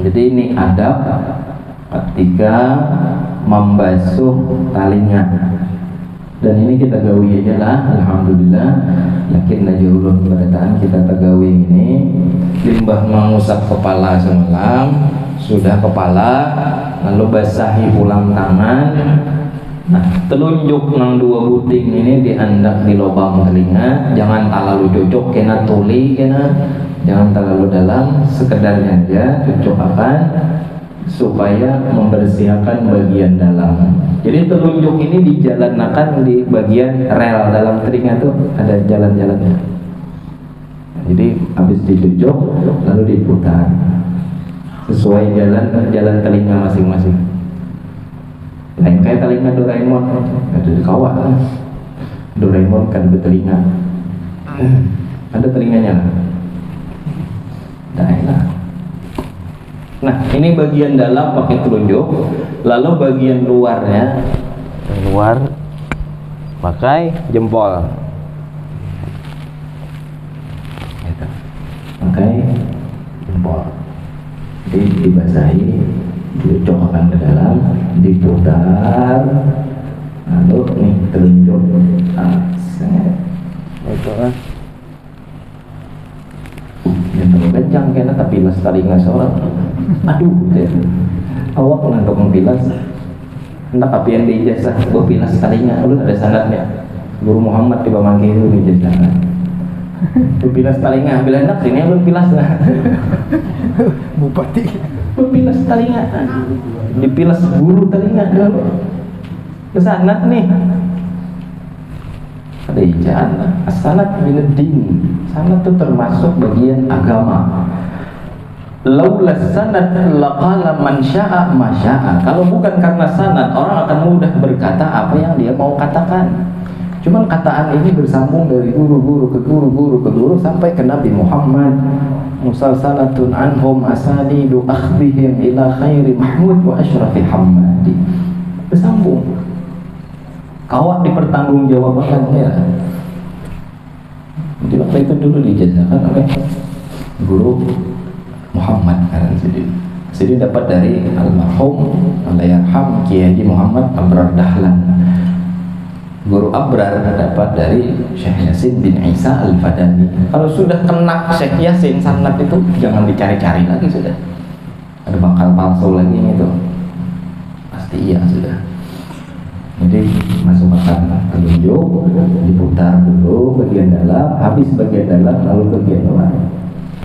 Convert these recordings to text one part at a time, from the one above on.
Jadi ini adab ketika membasuh talinga. Dan ini kita gawi aja lah, alhamdulillah. Yakin aja ulun berataan kita tegawi ini. Limbah mengusap kepala semalam, sudah kepala, lalu basahi ulang tangan. Nah, telunjuk nang dua buting ini diandak di lubang telinga. Jangan terlalu cocok kena tuli kena. Jangan terlalu dalam, sekedarnya aja cocokkan supaya membersihkan bagian dalam. Jadi telunjuk ini dijalankan di bagian rel dalam telinga tuh ada jalan-jalannya. Jadi habis dicucuk lalu diputar sesuai jalan telinga masing-masing. Lain kayak telinga Doraemon, ada kawat lah. Doraemon kan bertelinga, ada telinganya lah. Dah enak. Nah, ini bagian dalam pakai telunjuk, lalu bagian luarnya, luar pakai jempol. Gitu. Pakai jempol. Jadi dibasahi, dicokokkan ke dalam, diputar, lalu nih telunjuk. Itu kan. Yang terlalu kencang kena tapi las telinga seorang. Aduh, awak ngantuk mempilas. Hendak api yang diijazah buat pilas telinga, lu ada sanadnya. Guru Muhammad di Bamangki itu diijazahkan. Pilas telinga, bila hendak sini lu pilas lah. Bupati. Pilas telinga, dipilas guru telinga dulu. Kesanat nih. Ada ijazah. As-sanad minuddin. Sanad itu termasuk bagian agama. Laula sanad laqala man syaa ma syaa. Kalau bukan karena sanad, orang akan mudah berkata apa yang dia mau katakan. Cuman kataan ini bersambung dari guru-guru ke guru-guru ke guru sampai ke Nabi Muhammad. Musalsalatun anhum asanidu akhdihim ila khairi mahmud wa asyrafi hammadi. Bersambung. Kawat dipertanggungjawabkan ya. Jadi waktu itu dulu dijazahkan oleh guru Muhammad karena jadi dapat dari almarhum Allahyarham Kiai Haji Muhammad Abrar Dahlan. Guru Abrar dapat dari Syekh Yasin bin Isa Al-Fadani. Kalau sudah kena Syekh Yasin sanad itu jangan dicari-cari lagi sudah. Ada bakal palsu lagi itu. Pasti iya sudah. Jadi masukkan telunjuk, diputar dulu bagian dalam, habis bagian dalam lalu bagian luar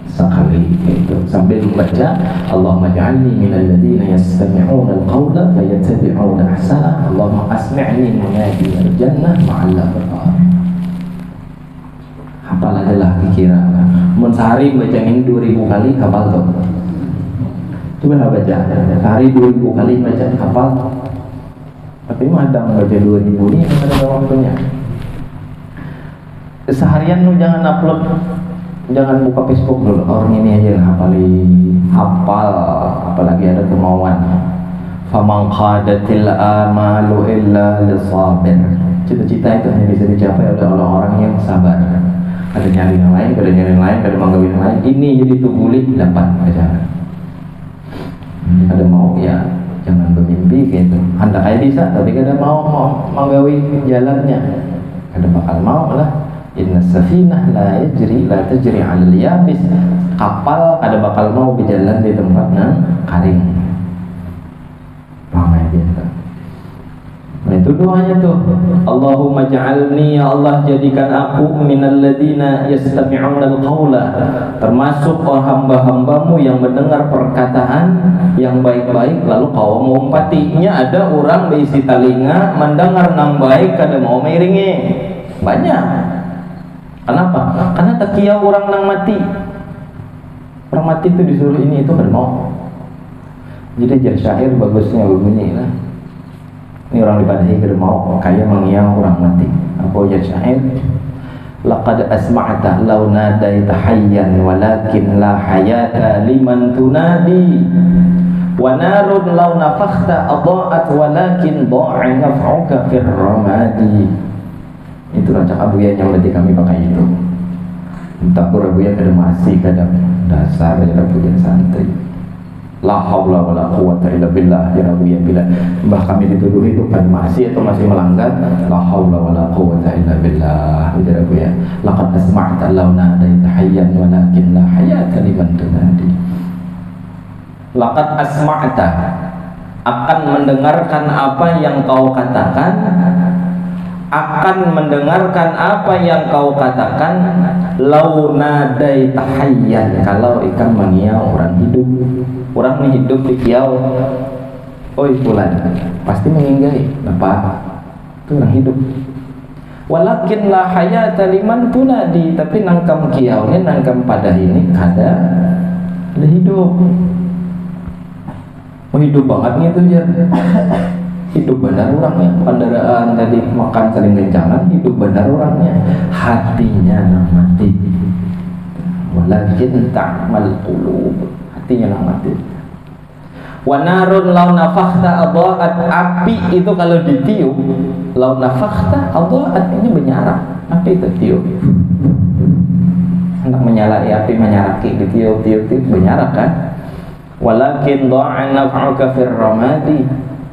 sekali gitu. Sambil membaca Allahumma ja'alni minal ladzina yastami'una al-qawla fayattabi'una ahsana. Allahumma asmi'ni munadi al-jannah ma'al abrar. Hafal aja lah dikira. Mun sehari baca ini 2000 kali hafal tuh. Coba baca. Sehari 2000 kali baca hafal. Tapi madang baca 2000 ini ada waktunya. Seharian lu jangan upload, jangan buka Facebook dulu. Orang ini aja yang hafal, apalagi ada kemauan. Faman qadatil amalu illa lisabir. Cita-cita itu hanya bisa dicapai oleh orang-orang yang sabar. Ada nyari yang lain, ada nyari yang lain, ada manggawi yang lain. Ini jadi tubulik dapat aja. Ada mau ya. Jangan bermimpi gitu. Anda kayak bisa, tapi kada mau menggawi jalannya. Kada bakal mau lah. Inna safinah la tajri 'alal yabis. Kapal kada bakal mau berjalan di tempat yang kering. Ramai gitu. Nah itu doanya tuh. Allahumma ja'alni, ya Allah jadikan aku minal ladzina yastami'una al-qawla, termasuk hamba-hambamu yang mendengar perkataan yang baik-baik lalu kau mengumpatinya. Ada orang berisi telinga mendengar nang baik kada mau miringi. Banyak. Kenapa? Karena takia orang nang mati. Orang mati itu disuruh ini itu kada mau. Jadi jadi syair bagusnya berbunyi lah. Ini orang dipadahi kada mau kaya mengiang orang mati. Apa jadi syair? Laqad asma'ta law nadaita hayyan walakin la hayata liman tunadi. Wa narun law nafakhta adaa'at walakin da'a naf'uka fir ramadi. Itu rancak abuyan yang berarti kami pakai itu. Entah abuyan kada masih kada dasar ya abuyan santri. La haula wala quwwata illa billah, ya Rabbi ya billah. Mbah kami dituduh itu kan masih atau masih melanggar. La haula wala quwwata illa billah, ya Rabbi ya. Laqad asma'ta law nadaita hayyan walakin la hayata liman tunadi. Laqad asma'ta, akan mendengarkan apa yang kau katakan, akan mendengarkan apa yang kau katakan. Lau nadaita hayyan, kalau ikan mengiau orang hidup, orang hidup di kiau, oi fulan, pasti menginggai apa? Itu orang hidup. Walakin la hayata liman tunadi, tapi nangkam kiau ini, nangkam pada ini kada ada hidup. Oh, hidup banget gitu ya. Hidup benar orangnya, kendaraan tadi makan saling kencangan, hidup benar orangnya, hatinya nang mati. Walakin ta'mal qulub, hatinya nang mati. Wa narun law nafakhta adaat, api itu kalau ditiup, law nafakhta adaat, ini menyala, api itu tiup. Hendak menyalai api, menyaraki, ditiup-tiup menyala kan. Walakin dha'a naf'uka fir ramadi,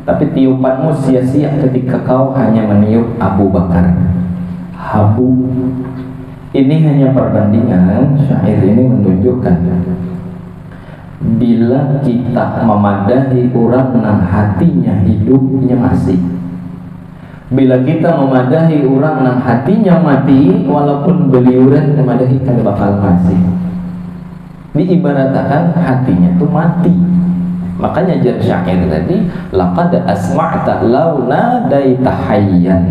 tapi tiupanmu sia-sia ketika kau hanya meniup Abu Bakar. Habu. Ini hanya perbandingan. Syair ini menunjukkan bila kita memadahi orang yang hatinya hidupnya masih, bila kita memadahi orang yang hatinya mati, walaupun beliuran memadahi kan bakal masih. Diibaratkan hatinya itu mati. Makanya jar syair tadi, laqad asma'ta law nadaita hayyan,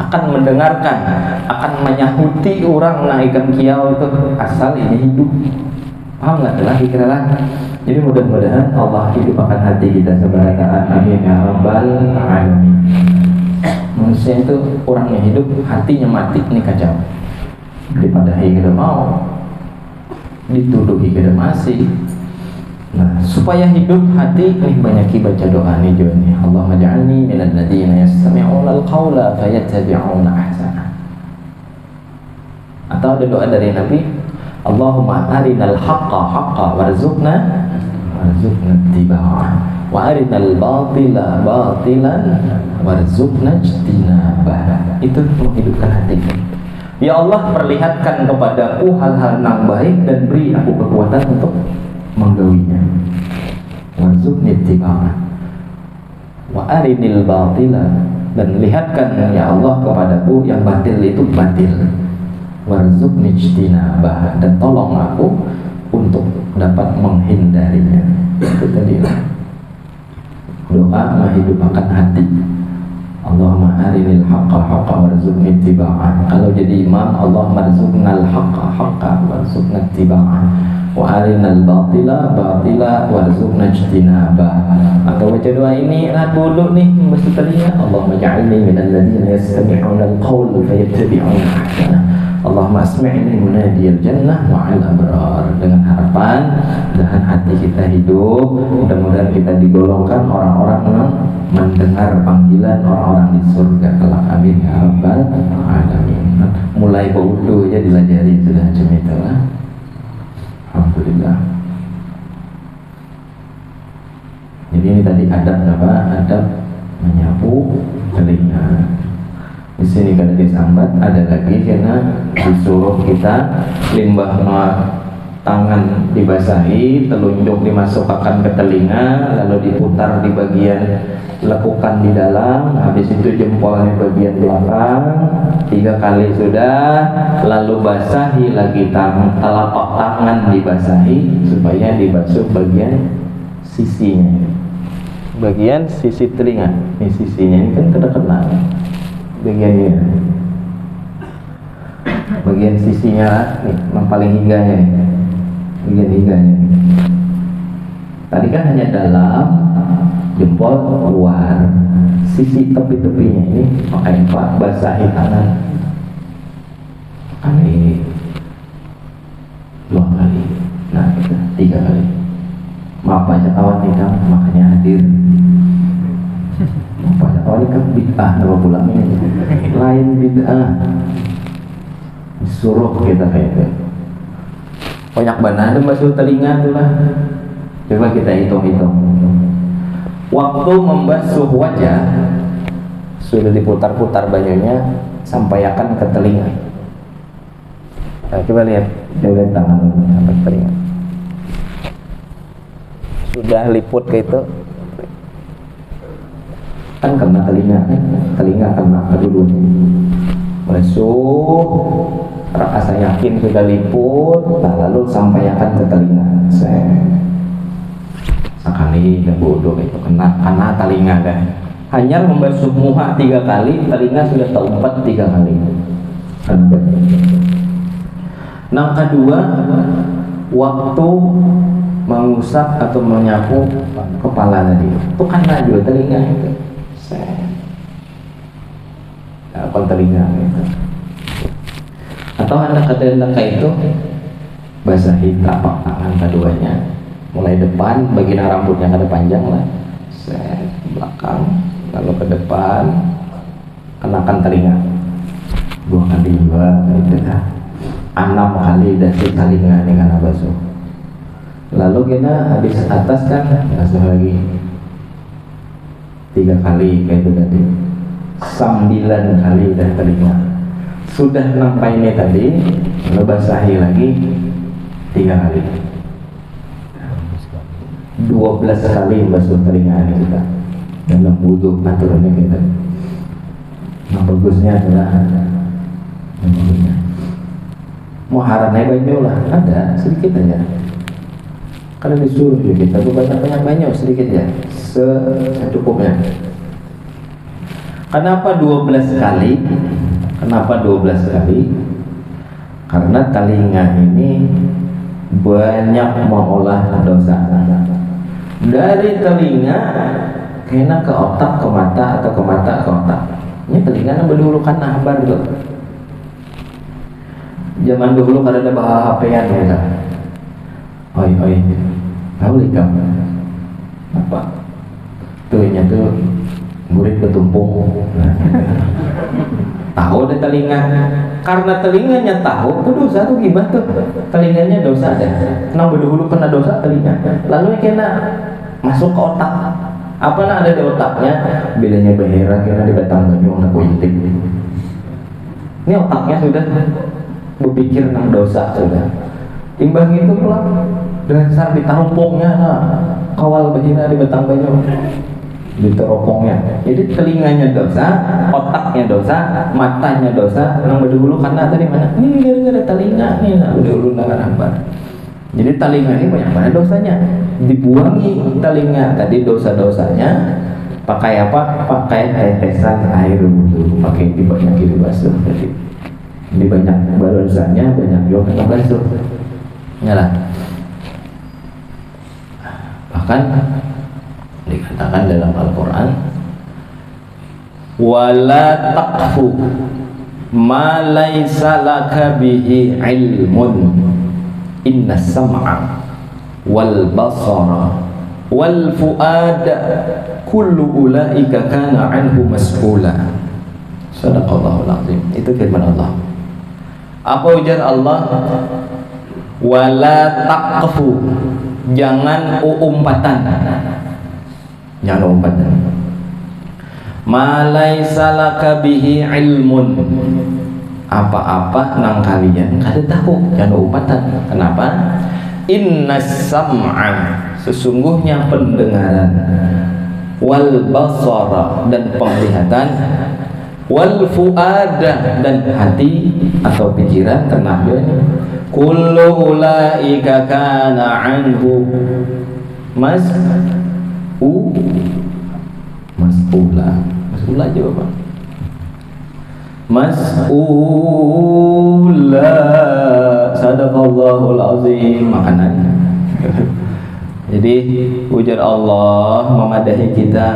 akan mendengarkan, akan menyahuti orang naikkan kiau itu asal ini hidup. Paham nggak telah dikiralah. Jadi mudah-mudahan Allah hidupkan hati kita sebarang. Amin ya rabbal alamin. Manusia itu orangnya hidup, hatinya mati, ini kacau. Dipadahi kita mau, dituduhi kita masih. Nah, supaya hidup hati nih banyak baca doa nih juga nih. Allahumma ja'alni minal ladzina yastami'una al-qawla fayattabi'una ahsana. Atau ada doa dari Nabi, Allahumma arinal haqqa haqqa warzuqna ittiba'ah wa arinal batila batilan warzuqna ijtinabah. Itu menghidupkan hati. Ya Allah, perlihatkan kepadaku hal-hal yang baik dan beri aku kekuatan untuk menggawinya. Warzuqni ittiba'ah wa arinil batila, dan lihatkan ya Allah kepadaku yang batil itu batil. Warzuqni ijtinabah, dan tolong aku untuk dapat menghindarinya. Itu tadi doa menghidupkan hati. Allahumma arinil haqqa haqqa warzuqni ittiba'ah. Kalau jadi imam, Allahumma arzuqnal haqqa haqqa warzuqna ittiba'ah wa arinal batila batila warzuqna ijtinabah. Atau baca doa ini dulu nih, mesti telinga. Allahumma ja'alni minal ladzina yastami'una al-qawla fayattabi'una ahsana. Allahumma asmi'ni munadiyal jannah wa'al abrar. Dengan harapan dengan hati kita hidup, mudah-mudahan kita digolongkan orang-orang yang mendengar panggilan orang-orang di surga kelak. Amin ya rabbal alamin. Mulai berwudu aja dilajari sudah macam itu lah. Alhamdulillah. Jadi ini tadi adab apa? Adab menyapu telinga. Di sini kada disambat, ada lagi karena disuruh kita limbah tangan dibasahi, telunjuk dimasukkan ke telinga, lalu diputar di bagian lekukan di dalam, habis itu jempolnya bagian belakang 3 kali sudah, lalu basahi lagi telapak tangan dibasahi supaya dibasuh bagian sisinya, bagian sisi telinga. Ini sisinya ini kan kada kena bagian ini, bagian sisinya nih, yang paling hingganya nih, bagian hingganya nih. Tadi kan hanya dalam, jempol keluar, sisi tepi-tepinya ini pakai apa? Basahi tangan. Ini 2 kali, nah 3 kali. Maaf banyak kawan nikah, makanya hadir. Pada awalnya kan bid'ah nama pulang ini lain bid'ah, disuruh kita kayak itu banyak banget basuh telinga tuh lah. Coba kita hitung-hitung. Waktu membasuh wajah sudah diputar-putar banyunya sampai akan ke telinga. Nah, coba lihat tangan sampai ke telinga. Sudah liput ke itu. Kan kena telinga kena kedua. Basuh, rasa yakin sudah liput, lalu sampai akan ke telinga. Sekali dan bodoh itu kena telinga dah. Hanya membasuh muka 3 kali, telinga sudah terumpat 3 kali. Yang kedua, waktu mengusap atau menyapu kepala tadi, itu kan juga telinga itu. Apa telinga itu? Atau anak itu basahi telapak tangan keduanya, mulai depan, bagian rambutnya kada panjang lah, belakang, lalu ke depan, kenakan telinga 2 kali juga, itu dah 6 kali dari telinga ini karena basuh. Lalu kita habis atas kan basuh lagi 3 kali kayak itu tadi, 9 kali dari telinga. Sudah sampai ini tadi, lalu basahi lagi 3 kali. 12 kali basuh telinga ini kita dalam wudhu aturannya kita. Yang bagusnya adalah muharannya banyak lah, ada sedikit aja. Kalau disuruh kita tuh banyak sedikit ya, secukupnya. Kenapa 12 kali? Kenapa 12 kali? Karena telinga ini banyak mengolah dosa. Dari telinga kena ke otak, ke mata, atau ke mata ke otak. Ini telinga yang dulu kan habar dulu. Zaman dulu kada ada bahasa HP-an ya. Oi, tahu likam apa? Tuhnya tuh murid ketumpung. Tahu deh telinga. Karena telinganya tahu, tuh dosa tuh gimana tuh? Telinganya dosa deh. Kenapa dulu kena dosa telinga? Lalu kena masuk ke otak. Apa nak ada di otaknya? Bedanya behera kena di batang banyu nak kuintik. Ini otaknya sudah berpikir tentang dosa sudah. Timbang itu pula dasar di tampungnya nah, kawal behera di batang banyu. Di teropongnya. Jadi telinganya dosa, otaknya dosa, matanya dosa. Yang berdahulu karena tadi mana? Ini gara-gara telinga nih, nah berdahulu nggak apa. Jadi telinga ini banyak banget dosanya. Dibuangi telinga tadi dosa-dosanya. Pakai apa? Pakai tetesan air wudhu. Pakai dibanyakin basuh. Jadi banyak dosanya, banyak juga kena basuh. Nyala. Bahkan dikatakan dalam Al-Quran, wala taqfu ma laysa laka bihi ilmun inna sam'a wal basara wal fuada kullu ulaika kana anhu mas'ula. Sadaqallahul azim. Itu firman Allah. Apa ujar Allah? Wala taqfu, jangan umpatan. Jangan umpatan. Ma laisa laka bihi ilmun, apa-apa nang kalian kada tahu, jangan umpatan. Kenapa? Innas sam'a, sesungguhnya pendengaran, wal basara, dan penglihatan, wal fuada, dan hati atau pikiran, tenaga, kullu ulaika kana anhu mas'ula jawab Pak. Mas'ula, sadaqallahul azim. Makanan. Jadi ujar Allah memadahi kita,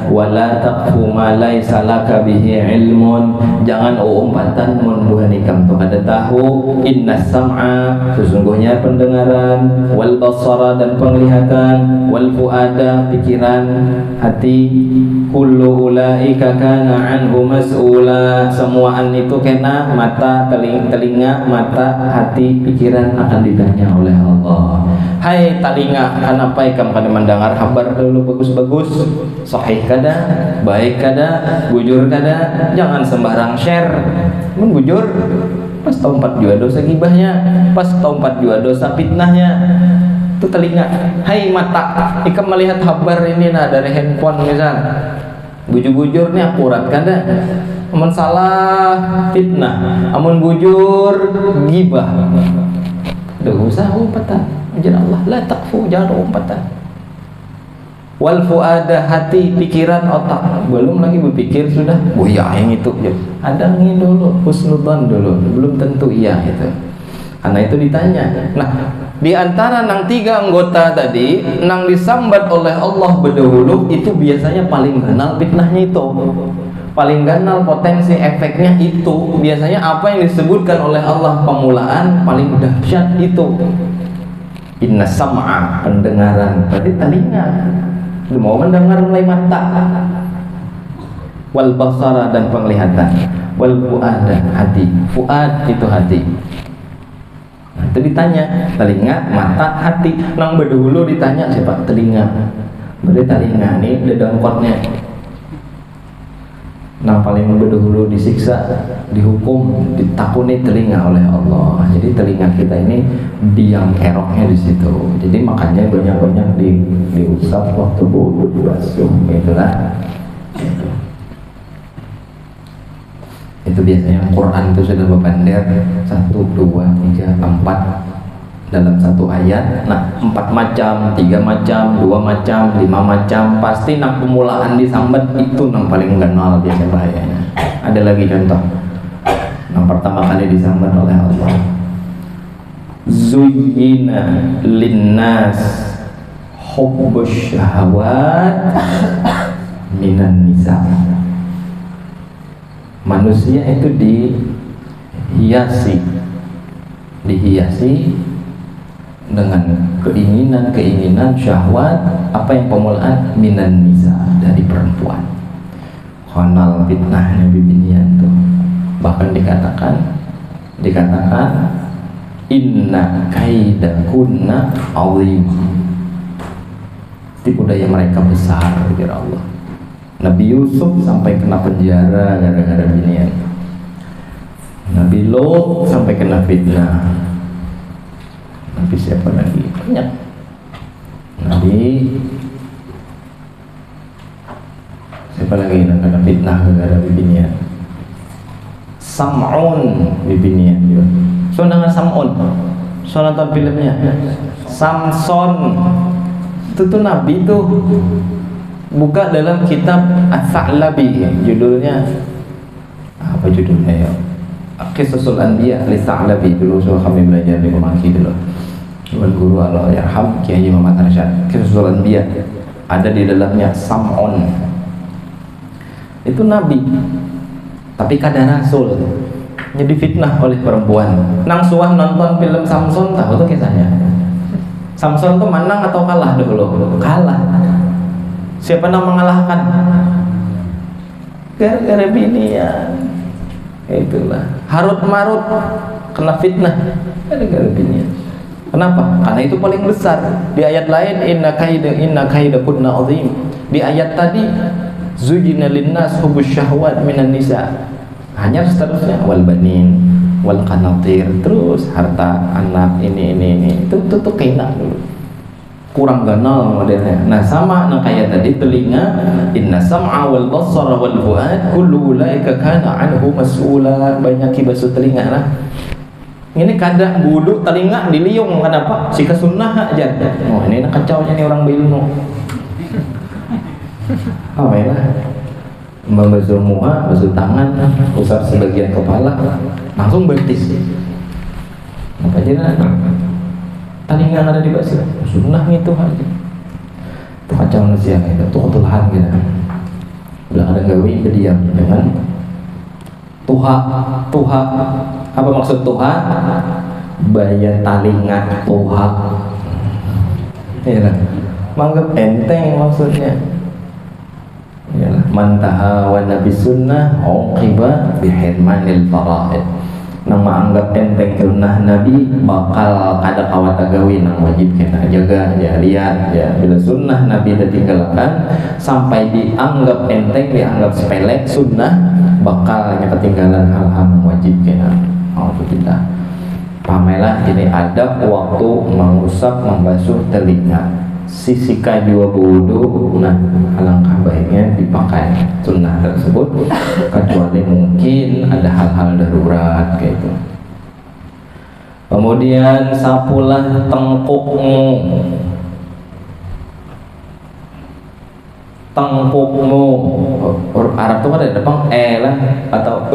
wala taqfu ma laisa laka bihi ilmun, jangan umpatan mun bukan ikam tu kada tahu. Innas sam'a, sesungguhnya pendengaran, wal basara, dan penglihatan, wal fuada, pikiran, hati, kullu ulaika kana anhu mas'ula, semuaan itu kena mata, telinga, mata, hati, pikiran akan ditanya oleh Allah. Hai telinga, karena Kenapa ikam kada mendengar kabar dulu bagus-bagus, sahih kada, baik kada, bujur kada, jangan sembarang share. Mun bujur, pas tahu 4 juga dosa gibahnya, pas tahu 4 juga dosa fitnahnya. Itu telinga. Hai mata, ikam melihat kabar ini nah dari handphone misal. Bujur-bujur nih akurat kada. Amun salah fitnah, amun bujur gibah. Dah usah umpatan. Ajar Allah, la taqfu, jangan umpatan. Wal fuada, hati, pikiran, otak. Belum lagi berpikir sudah, oh ya yang itu. Ada ngin dulu, husnudzon dulu. Belum tentu iya itu. Karena itu ditanya. Nah, di antara nang 3 anggota tadi, nang disambat oleh Allah berdahulu itu biasanya paling kenal fitnahnya itu. Paling ganal potensi efeknya itu biasanya apa yang disebutkan oleh Allah pemulaan paling dahsyat itu. Inna sam'a, pendengaran, berarti telinga. Lu mau mendengar mulai mata. Wal basara, dan penglihatan. Wal fuada, hati. Fuad itu hati. Nah, itu ditanya telinga, mata, hati. Nang berdahulu ditanya siapa? Telinga. Berarti telinga ini dedengkotnya. Nah paling berdahulu disiksa, dihukum, ditakuni telinga oleh Allah. Jadi telinga kita ini biang keroknya di situ. Jadi makanya banyak-banyak diusap waktu wudhu, dibasuh, gitulah. Itu biasanya Quran itu sudah berbandar 1, 2, 3, 4 dalam satu ayat. Nah 4 macam, 3 macam, 2 macam, 5 macam. Pasti nang pemulaan disambat itu nang paling kenal biasanya bahayanya. Ada lagi contoh. Yang pertama kali disambat oleh Allah, Zuyyina linnas hubbus syahawat minan nisa. Manusia itu dihiasi dengan keinginan syahwat. Apa yang pemulaan? Minan nisa, dari perempuan. Khonal fitnahnya bibinian tuh. Bahkan dikatakan inna kaidakunna azim. Tipu daya mereka besar, kira Allah. Nabi Yusuf sampai kena penjara gara-gara binian. Nabi Lot sampai kena fitnah. Nabi siapa lagi? Banyak. Nabi siapa lagi yang kena fitnah gara-gara bibinian? Sam'un bibinian juga. So dengan Sam'un, so nonton filmnya Samson. Itu tuh Nabi tuh. Buka dalam kitab As-Sa'labi, judulnya apa judulnya ya? Qisasul Anbiya li Sa'labi. Dulu so kami belajar di Pemangki dulu. Guru Allah yarham Kiai Muhammad Arsyad. Qisasul Anbiya ada di dalamnya Sam'un. Itu Nabi, tapi kada rasul. Jadi fitnah oleh perempuan. Nang suah nonton film Samson, tahu tuh kisahnya. Samson tuh menang atau kalah dulu? Kalah. Siapa yang mengalahkan? Gara-gara binian. Itulah Harut Marut kena fitnah gara-gara binian. Kenapa? Karena itu paling besar. Di ayat lain inna kaida kunna azim. Di ayat tadi zujina linnas hubbus syahwat minan nisa. Hanya seterusnya wal banin wal qanatir, terus harta, anak, ini itu kena dulu. Kurang ganal modelnya. Nah sama nang kayak tadi telinga, inna sam'a wal basara wal fuad kullu ulaika kana anhu mas'ula. Banyak basuh telinga lah. Ini kadang buduk telinga diliung, kenapa? Sika sunnah aja. Oh ini kacaunya nih orang berilmu. Apa ya? Membasuh muka, basuh tangan, usap sebagian kepala, langsung betis. Apa aja telinga yang ada di basuh sunnah itu aja. Itu kacau manusia itu, tuh ketulahan gitu. Bilang ada gawi berdiam dengan tuha. Apa maksud tuha? Bayar talinga tuha. Ya, manggap enteng maksudnya. Ya, man tahawana bisunnah uqiba bihirmanil faraid. nang menganggap enteng sunnah Nabi bakal kada kawat gawi nang wajib kena jaga ya lihat ya bila sunnah Nabi ditinggalkan sampai dianggap enteng dianggap sepele sunnah bakal ketinggalan hal-hal yang wajib kena kita pamelah ini adab waktu mengusap membasuh telinga sisi dua wudu. Nah, alangkah baiknya dipakai sunnah tersebut kecuali mungkin ada hal-hal darurat kayak itu. Kemudian sapulah tengkukmu. Tengkukmu Arab tuh ada depan lah atau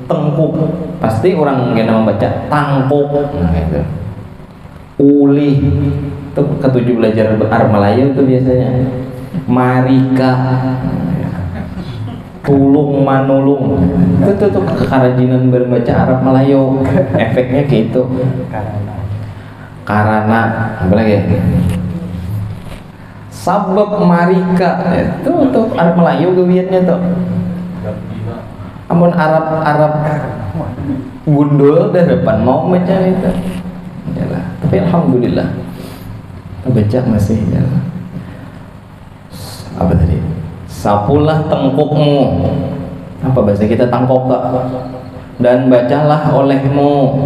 tengkuk. Pasti orang yang membaca tangkuk. Nah itu uli itu ketujuh belajar Arab Melayu itu biasanya marika tulung manulung itu tuh kekerajinan berbaca Arab Melayu efeknya kayak itu karena apa lagi sabab marika itu tuh Arab Melayu gawiannya tuh amun Arab gundul dan depan mau baca itu yalah. Tapi alhamdulillah baca masih yalah. Apa tadi? Sapulah tengkukmu. Apa bahasa kita tangkok tak? Dan bacalah olehmu.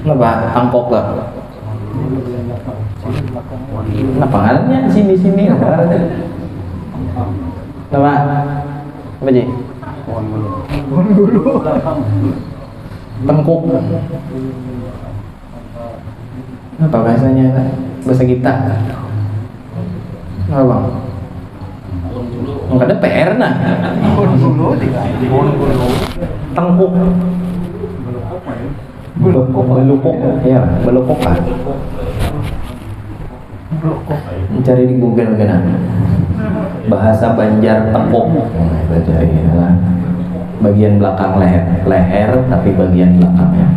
Apa tangkok tak? Apa ngarannya sini apa? Nama apa ji? Tengkuk. Apa bahasanya? Bahasa kita. Apa bang? Enggak ada PR nah. Tengkuk. Belukuk. Ya, belukuk kan. Mencari di Google kan. Bahasa Banjar tengkuk. Baca ini lah. Bagian belakang leher tapi bagian belakangnya.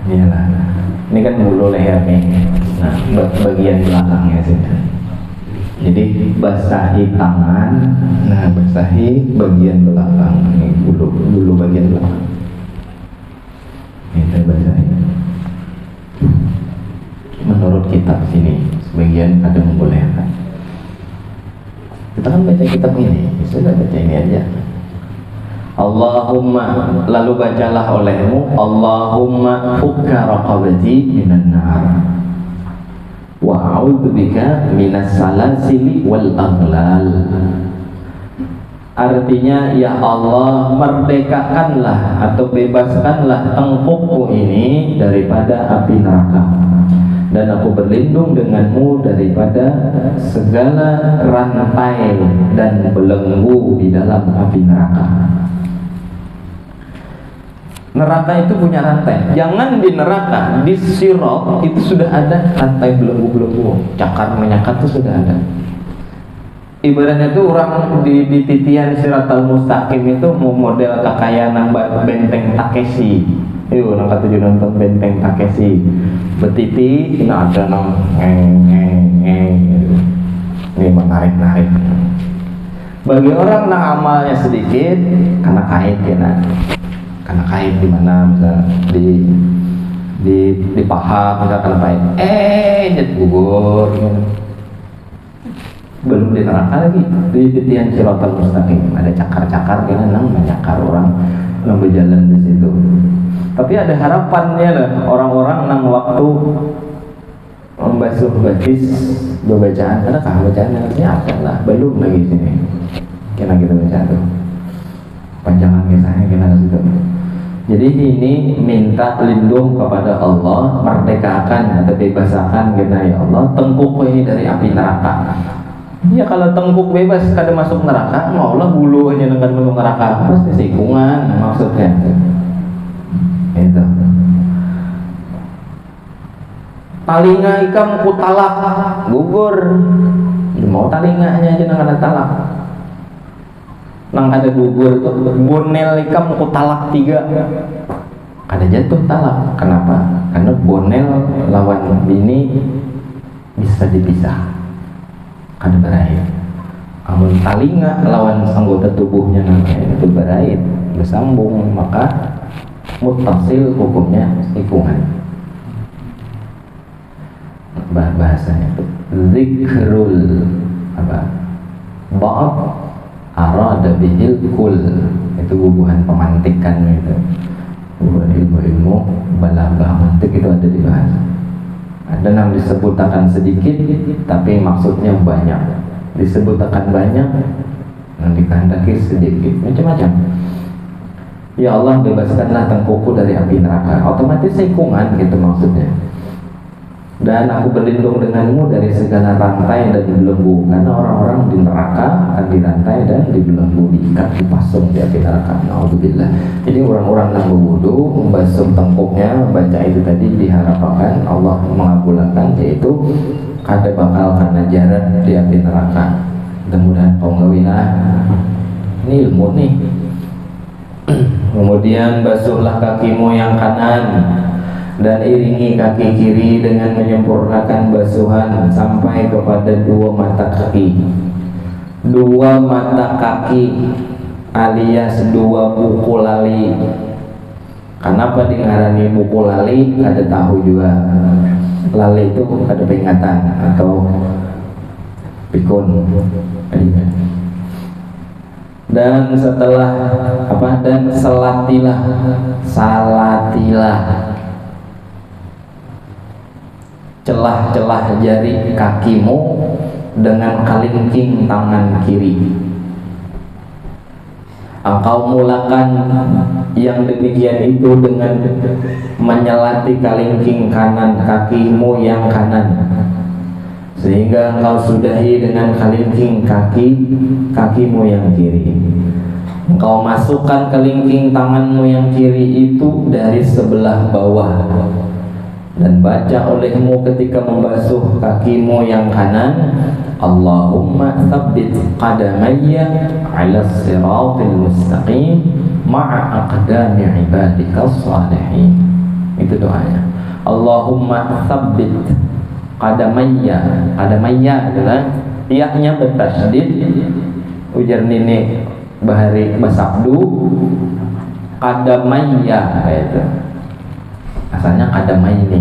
Iyalah. Ini kan bulu leher nih. Nah, bagian belakangnya sih. Jadi basahi tangan, nah basahi bagian belakang, ini bulu bagian belakang. Itu basahi. Menurut kitab sini, sebagian ada membolehkan. Kita kan baca kitab ini, sudah baca ini aja. Allahumma, lalu bacalah olehmu, Allahumma fukka raqabati minan nar wa a'udzubika minas salasili wal aghlal. Artinya, ya Allah, merdekakanlah atau bebaskanlah tengkukku ini daripada api neraka, dan aku berlindung denganmu daripada segala rantai dan belenggu di dalam api neraka. Neraka itu punya rantai. Jangan di neraka, di sirat itu sudah ada rantai belenggu-belenggu, cakar menyakat itu sudah ada. Ibaratnya itu orang di titian Siratal Mustaqim itu mau model kekayaan benteng Takeshi. Yuk, nang kata nonton benteng Takeshi. Betiti, ini ada nang ini menarik-narik. Bagi orang nang amalnya sedikit, karena kait ya nak. Karena kait di mana misalnya di paha misalkan kait jet gugur gitu. Belum di neraka lagi di titian Siratal Mustaqim ada cakar-cakar gitu nang menyakar orang nang berjalan di situ. Tapi ada harapannya lah orang-orang nang waktu membasuh batis bacaan, adakah bacaan harusnya ada lah, belum lagi sini kena kita baca tuh panjangan kisahnya kena situ. Jadi ini minta lindung kepada Allah, merdekakan atau bebaskan kita ya Allah tengkuk ini dari api neraka. Ya kalau tengkuk bebas kada masuk neraka, maulah bulu aja dengan masuk neraka pasti sikungan maksudnya. Itu. Talinga ikam kutalak gugur, mau talinganya aja dengan talak. Nang ada gugur itu bonel ikam kutalak 3 kada jatuh talak. Kenapa? Karena bonel lawan bini bisa dipisah, kada berakhir. Amun talinga lawan anggota tubuhnya namanya itu berait bersambung, maka muttasil hukumnya ikungan. Bahasanya itu zikrul apa? Ba'd arada bihil kul, itu hubungan pemantikan itu. Hubungan ilmu-ilmu balaghah mantik itu ada di bahasa. Ada yang disebutkan sedikit tapi maksudnya banyak, disebutkan banyak yang dikehendaki sedikit, macam-macam. Ya Allah, bebaskanlah tengkuku dari api neraka, otomatis ikungan gitu maksudnya. Dan aku berlindung denganmu dari segala rantai dan dibelenggu, karena orang-orang di neraka akan dirantai dan dibelenggu, diikat, dipasung di api neraka. Naudzubillah. Jadi orang-orang yang berwudu membasuh tengkuknya, baca itu tadi, diharapkan Allah mengabulkan, yaitu kada bakal karena jarak di api neraka. Mudah-mudahan kau ngawilah. Ini ilmu nih. Kemudian basuhlah kakimu yang kanan dan iringi kaki kiri dengan menyempurnakan basuhan sampai kepada dua mata kaki. Dua mata kaki alias dua buku lali. Kenapa dingarani buku lali? Ada tahu juga. Lali itu ada peringatan atau pikun. Dan setelah apa? Dan salatilah celah-celah jari kakimu dengan kalingking tangan kiri. Engkau mulakan yang demikian itu dengan menyelati kalingking kanan kakimu yang kanan, sehingga engkau sudahi dengan kalingking kakimu yang kiri. Engkau masukkan kelingking tanganmu yang kiri itu dari sebelah bawah, dan baca olehmu ketika membasuh kakimu yang kanan, Allahumma tsabbit qadamayya 'ala siratil mustaqim ma'a aqdami ibadikas salihin. Itu doanya. Allahumma tsabbit qadamayya. Qadamayya adalah iya-nya bertasydid, ujar nini bahari basabdu, qadamayya itu. Asalnya qadamaini.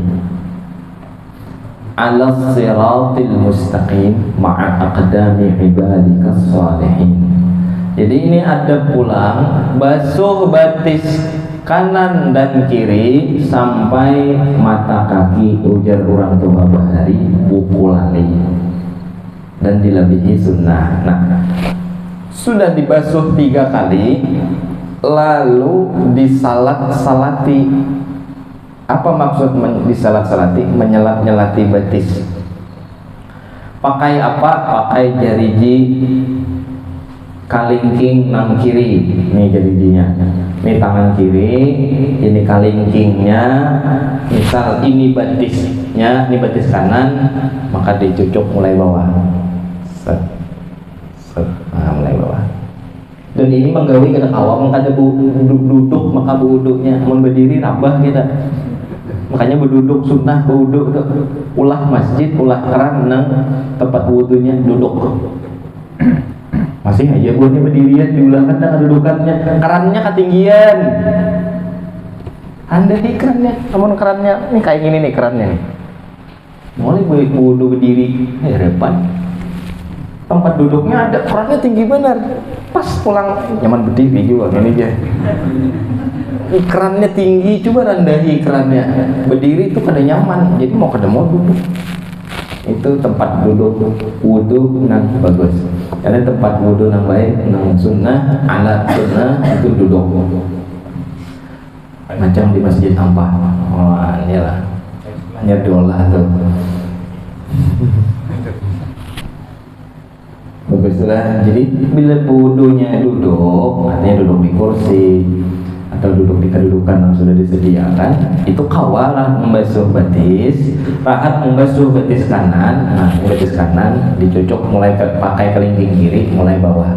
Ala siratil mustaqim ma'a aqdami ibadikas salihin. Jadi ini ada pulang basuh batis kanan dan kiri sampai mata kaki, ujar orang tua bahari buku lali, dan dilebihi sunnah. Nah, sudah dibasuh 3 kali lalu disalat-salati. Apa maksud disalat-salati? Menyelat-nyelati batis. Pakai apa? Pakai jariji kalingking nang kiri. Ini jarijinya. Ini tangan kiri, ini kalingkingnya. Misal ini batisnya, ini batis kanan, maka dicucuk mulai bawah. Nah, mulai bawah. Dan ini menggawi kena awam, kada duduk maka berwuduknya. Mun berdiri rabah kita. Makanya berduduk sunnah berwuduk tuh. Ulah masjid, ulah keran nang tempat wudunya duduk. Masih aja buatnya berdirian, diulangkan dengan kedudukannya. Kerannya ketinggian. Anda di kerannya, namun kerannya ini kayak gini nih kerannya nih. Mulai wudu berdiri, repot. Tempat duduknya ada, kerannya tinggi benar. Pas pulang nyaman berdiri juga ini aja. Kerannya tinggi, coba rendahi kerannya. Berdiri itu kada nyaman, jadi mau kada mau duduk. Itu tempat duduk wudu nang bagus. Karena tempat wudu nang baik, nang sunnah, alat sunnah itu duduk. Macam di masjid Ampah. Wah, inilah. Hanya dolah tuh. Baguslah. Jadi bila wudunya duduk, artinya duduk di kursi atau duduk di kedudukan yang sudah disediakan, itu kawalah membasuh batis, rahat membasuh batis kanan. Nah, batis kanan dicucuk mulai pakai kelingking kiri, mulai bawah,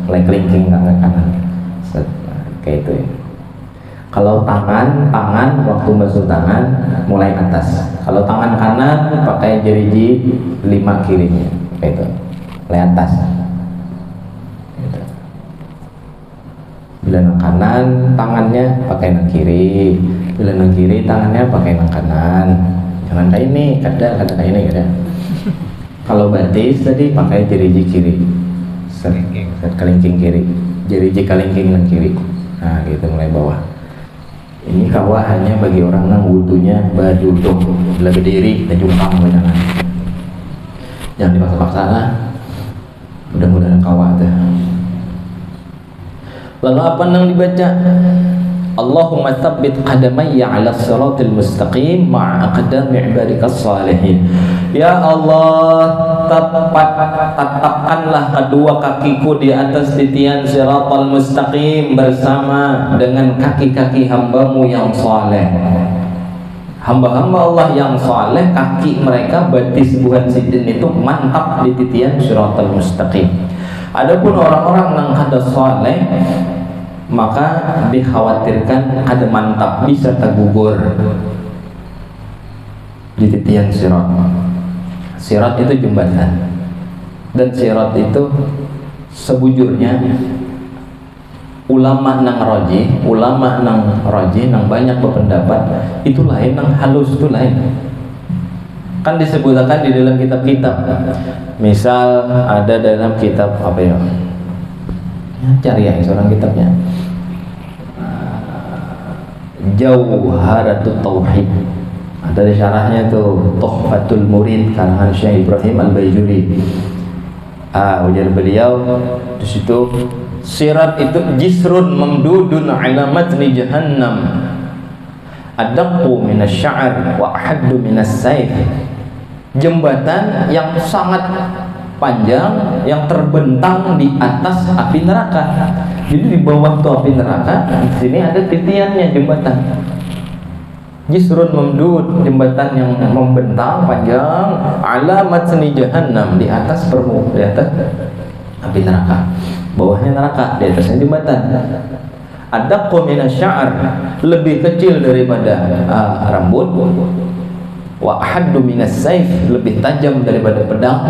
mulai kelingking ke kanan. Kayak itu ya. Kalau tangan waktu basuh tangan mulai atas. Kalau tangan kanan pakai jeriji 5 kirinya, kayak itu, mulai atas. Bila nang kanan tangannya pakai nang kiri, bila nang kiri tangannya pakai nang kanan. Jangan kayak ini, kada kayak ini kada. Kalau batis tadi pakai jeriji kiri, kalingking kiri, jeriji kalingking nang kiri. Nah gitu mulai bawah. Ini kawah hanya bagi orang yang wudunya berduduk, bila berdiri dan jumpang jangan. Jangan dipaksa-paksa lah. Mudah-mudahan kawah dah. Lalu apa yang dibaca? Allahumma tsabbit qadamayya 'ala siratal mustaqim ma'a aqdami 'ibadikas salihin. Ya Allah, tetapkanlah kedua kakiku di atas titian siratal mustaqim bersama dengan kaki-kaki hambamu yang saleh. Hamba-hamba Allah yang saleh, kaki mereka batis buhan sidin itu mantap di titian siratal mustaqim. Adapun orang-orang yang kada saleh, maka dikhawatirkan ada mantap bisa tergugur di titian sirat. Sirat itu jembatan, dan sirat itu sebujurnya ulama nang roji nang banyak berpendapat itu lain, nang halus itu lain. Kan disebutkan di dalam kitab-kitab. Misal ada dalam kitab apa ya? Cari ya seorang kitabnya. Jauharatut Tauhid. Ada di syarahnya tuh Tuhfatul Murid karangan Syekh Ibrahim Al-Baijuri. Ujar beliau di situ, sirat itu jisrun mamdudun ala matni jahannam. Adaqqu minasy-sya'r wa ahaddu minas-sayf. Jembatan yang sangat panjang yang terbentang di atas api neraka. Jadi di bawah tuh api neraka, di sini ada titiannya jembatan. Jisrun mamdud, jembatan yang membentang panjang, alamat seni jahannam, di atas api neraka. Bawahnya neraka, di atasnya jembatan. Ada minasy-sya'r, lebih kecil daripada rambut. Wa ahaddu minas-sayf, lebih tajam daripada pedang.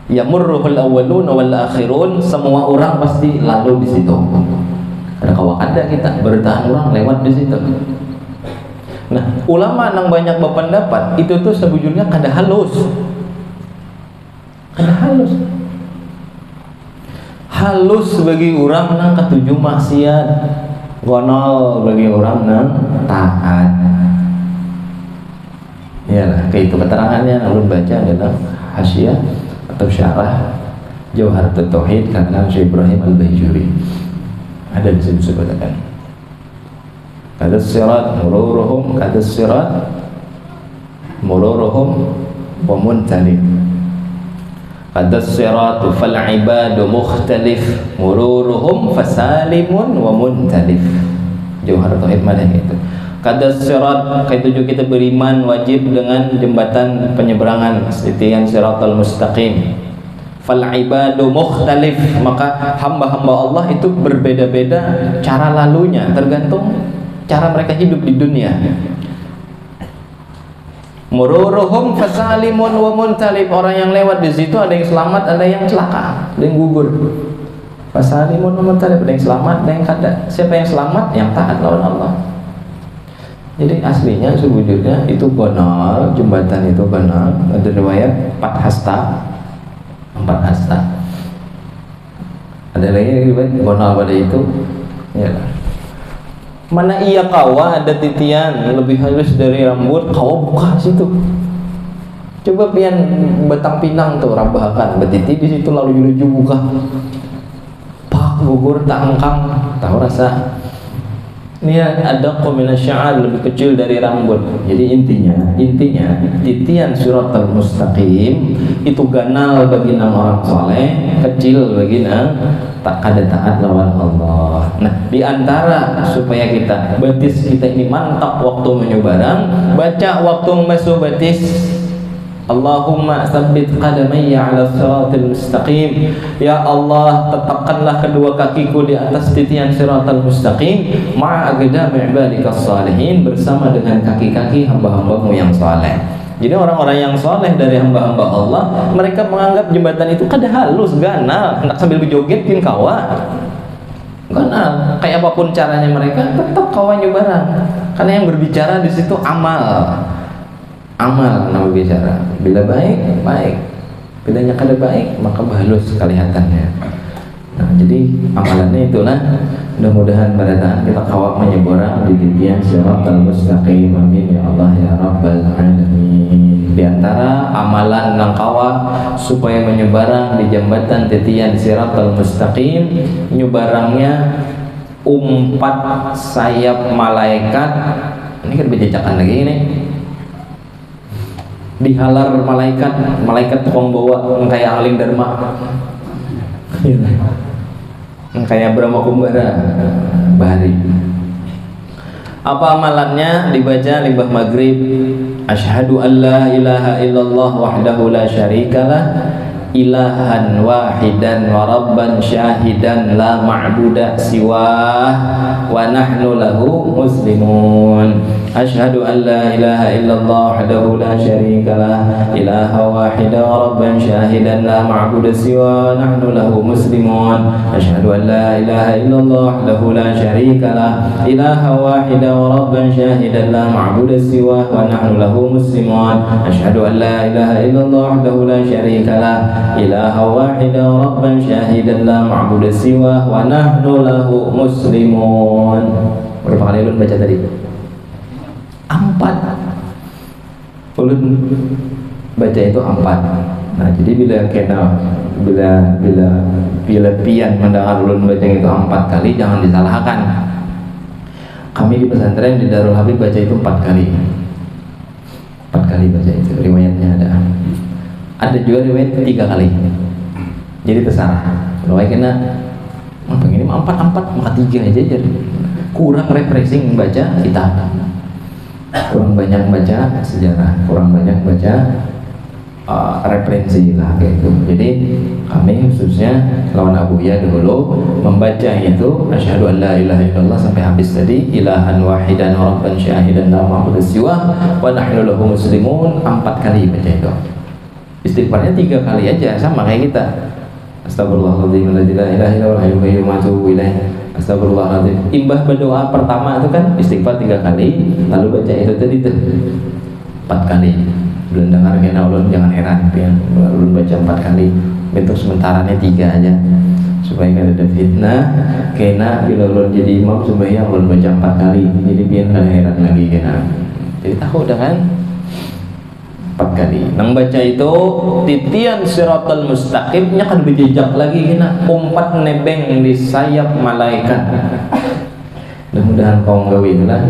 Yamurruhul awwalun wal akhirun, semua orang pasti lalu di situ. Ada kawah ada kita bertahan orang lewat di situ. Nah, ulama yang banyak berpendapat itu tuh sebujurnya kada halus. Kada halus. Halus bagi orang yang ketujuh maksiat, gonol bagi orang yang taat. Iyalah, kayak itu keterangannya ulun baca dalam hasyiah atau syarah Jauharatut Tauhid karangan Syekh Ibrahim Al-Baijuri. Ada di situ disebutkan. Kadas sirat mururuhum wa muntalif. Kadas siratu fal ibadu mukhtalif mururuhum fasalimun wa muntalif. Jauharatut Tauhid mana itu? Kadas sirat, kayak tujuh kita beriman wajib dengan jembatan penyeberangan titian siratal mustaqim. Fal ibadu mukhtalif, maka hamba-hamba Allah itu berbeda-beda cara lalunya, tergantung cara mereka hidup di dunia. Mururuhum fasalimun wa muntalif, orang yang lewat di situ ada yang selamat, ada yang celaka, ada yang gugur. Fasalimun wa muntalif, ada yang selamat, ada yang kada. Siapa yang selamat? Yang taat lawan Allah. Jadi aslinya sebujurnya itu benar, jembatan itu benar. Ada riwayat 4 hasta. Ada lagi riwayat benar pada itu. Ya. Mana iya kawah ada titian lebih halus dari rambut, kawah buka situ. Coba pian Batang Pinang tuh rambahakan betiti di situ lalu juruju buka. Pak gugur tak angkang, tahu rasa. Ini ada minasy-sya'r, lebih kecil dari rambut. Jadi intinya titian siratal mustaqim itu ganal bagi orang soleh, kecil bagi tak kada taat lawan Allah. Nah, di antara supaya kita batis kita ini mantap waktu menyebarang, baca waktu membasuh batis. Allahumma tsabbit qadamayya 'ala siratal mustaqim. Ya Allah, tetapkanlah kedua kakiku di atas titian siratal mustaqim ma'a aqdami ibadikas salihin, bersama dengan kaki-kaki hamba-hambamu yang saleh. Jadi orang-orang yang saleh dari hamba-hamba Allah, mereka menganggap jembatan itu kada halus, ganal, hendak sambil berjoget pin kawah. Karena kayak apapun caranya mereka tetap kawannya barang. Karena yang berbicara di situ amal. Amal yang berbicara. Bila baik, baik. Bilanya kada baik, maka bahalus kelihatannya. Nah, jadi amalannya itulah. Mudah-mudahan pada saat kita kawat menyeberang di titian siratal mustaqim. Amin ya Allah ya Rabbal alamin. Di antara amalan nang kawat supaya menyeberang di jembatan titian siratal mustaqim, nyebarangnya umpat sayap malaikat. Ini kan berjajakan lagi ini. Dihalar malaikat pembawa kayak Halim Dharma. Kayak Brahma Kumbara Bahari. Apa amalannya? Dibaca limbah maghrib, asyhadu an la ilaha illallah wahdahu la syarikalah, ilahan wahidan wa rabban syahidan la ma'buda siwah wa nahnu lahu muslimun. Asyhadu an la ilaha illallah wahdahu la syarikalah, ilaha wahidan wa rabban syahidan la ma'buda siwah wa nahnu lahu muslimun. Asyhadu an la ilaha illallah wahdahu la syarikalah, ilaha wahidan wa rabban syahidan la ma'buda siwah wa nahnu lahu muslimun. Asyhadu an la ilaha illallah wahdahu la syarikalah, ilaha wahidan rabban syahidan la ma'budu siwah wa nahnu lahu muslimun. Berapa kali ulun baca tadi? 4. Ulun baca itu 4. Nah, jadi bila pian mendengar ulun baca itu 4 kali, jangan disalahkan. Kami di pesantren di Darul Habib baca itu 4 kali. 4 kali baca itu, riwayatnya ada. Ada juga riwayat 3 kali. Jadi terserah. Kalau kena pengen 4 maka 3 aja jadi. Kurang refreshing baca kitab. Kurang banyak baca sejarah, kurang banyak baca referensi lah kayak itu. Jadi kami khususnya lawan Abu Ya dulu membaca itu asyhadu an la ilaha illallah sampai habis tadi, ilahan wahidan rabban syahidan la ma'budu siwah wa nahnu lahu muslimun, 4 kali baca itu. Istighfarnya 3 kali aja, sama kayak kita. Astagfirullahaladzim, la ilaha illallah, hayyul qayyum, atubu ilaih. Astagfirullahaladzim. Imbah berdoa pertama itu kan istighfar 3 kali, lalu baca itu tadi tuh 4 kali. Belum dengar kena ulun, jangan heran ya. Ulun baca 4 kali. Bentuk sementaranya 3 aja. Supaya kada ada fitnah. Kena bila ulun jadi imam sembahyang ulun baca 4 kali. Jadi biar kada heran lagi kena. Jadi tahu dah kan? 4 kali. Nang baca itu titian siratal mustaqimnya kan berjejak lagi kena umpat nebeng di sayap malaikat. Mudah-mudahan kaum gawe lah.